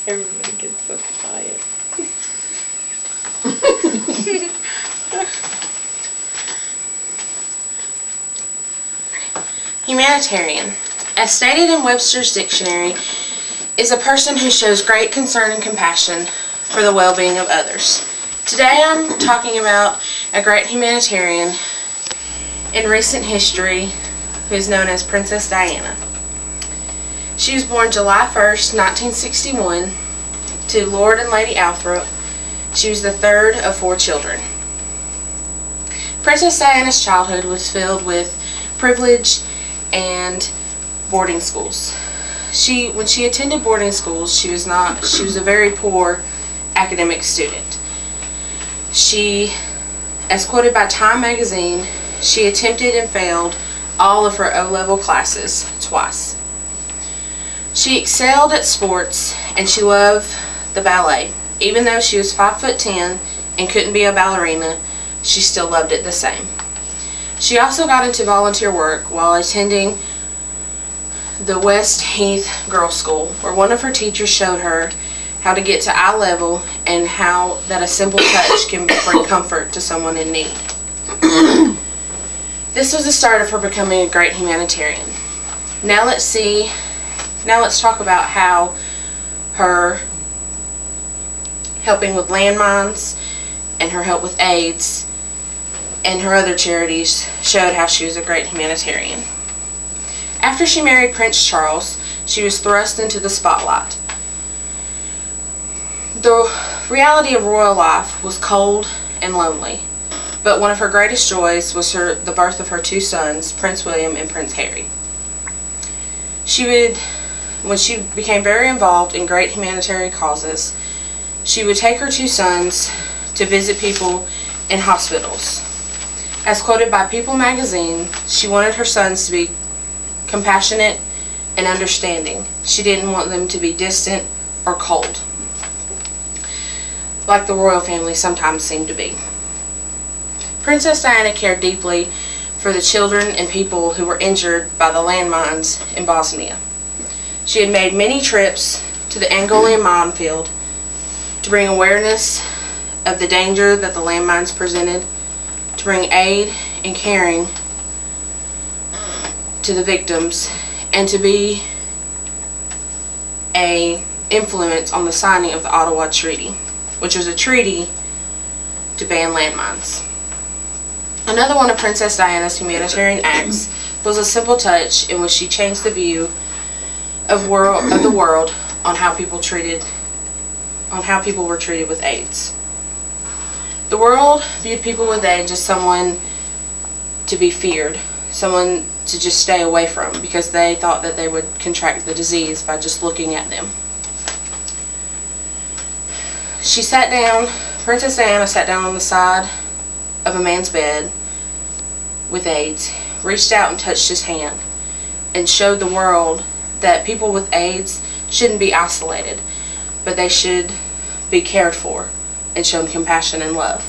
Everybody gets so quiet. Humanitarian, as stated in Webster's Dictionary, is a person who shows great concern and compassion for the well-being of others. Today I'm talking about a great humanitarian in recent history who is known as Princess Diana. She was born July 1st, 1961 to Lord and Lady Althorp. She was the third of 4 children. Princess Diana's childhood was filled with privilege and boarding schools. When she attended boarding schools, she was a very poor academic student. She, as quoted by Time magazine, she attempted and failed all of her O-level classes twice. She excelled at sports and she loved the ballet. Even though she was 5'10" and couldn't be a ballerina, she still loved it the same. She also got into volunteer work while attending the West Heath Girls' School, where one of her teachers showed her how to get to eye level and how that a simple touch can bring comfort to someone in need. This was the start of her becoming a great humanitarian. Now let's talk about how her helping with landmines and her help with AIDS and her other charities showed how she was a great humanitarian. After she married Prince Charles, she was thrust into the spotlight. The reality of royal life was cold and lonely, but one of her greatest joys was the birth of her 2 sons, Prince William and Prince Harry. When she became very involved in great humanitarian causes, she would take her 2 sons to visit people in hospitals. As quoted by People magazine, she wanted her sons to be compassionate and understanding. She didn't want them to be distant or cold, like the royal family sometimes seemed to be. Princess Diana cared deeply for the children and people who were injured by the landmines in Bosnia. She had made many trips to the Angolan minefield to bring awareness of the danger that the landmines presented, to bring aid and caring to the victims, and to be an influence on the signing of the Ottawa Treaty, which was a treaty to ban landmines. Another one of Princess Diana's humanitarian acts was a simple touch in which she changed the view of the world on how people were treated with AIDS. The world viewed people with AIDS as someone to be feared, someone to just stay away from, because they thought that they would contract the disease by just looking at them. Princess Diana sat down on the side of a man's bed with AIDS, reached out and touched his hand, and showed the world that people with AIDS shouldn't be isolated, but they should be cared for and shown compassion and love.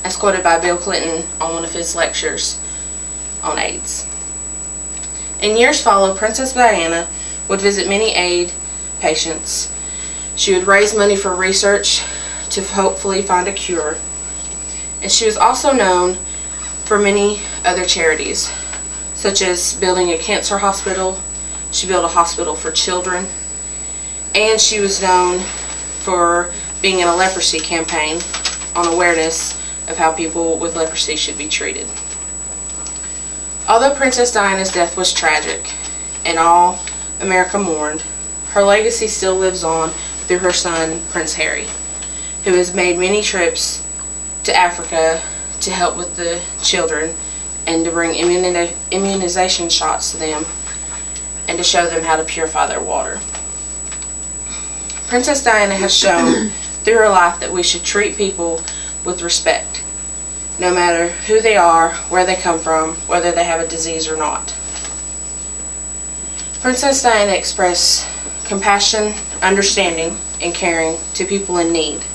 As quoted by Bill Clinton on one of his lectures on AIDS. In years followed, Princess Diana would visit many AIDS patients. She would raise money for research to hopefully find a cure. And she was also known for many other charities, such as building a cancer hospital. She built a hospital for children, and she was known for being in a leprosy campaign on awareness of how people with leprosy should be treated. Although Princess Diana's death was tragic and all America mourned, her legacy still lives on through her son, Prince Harry, who has made many trips to Africa to help with the children and to bring immunization shots to them and to show them how to purify their water. Princess Diana has shown through her life that we should treat people with respect, no matter who they are, where they come from, whether they have a disease or not. Princess Diana expressed compassion, understanding, and caring to people in need,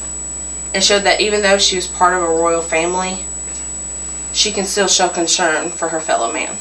and showed that even though she was part of a royal family, she can still show concern for her fellow man.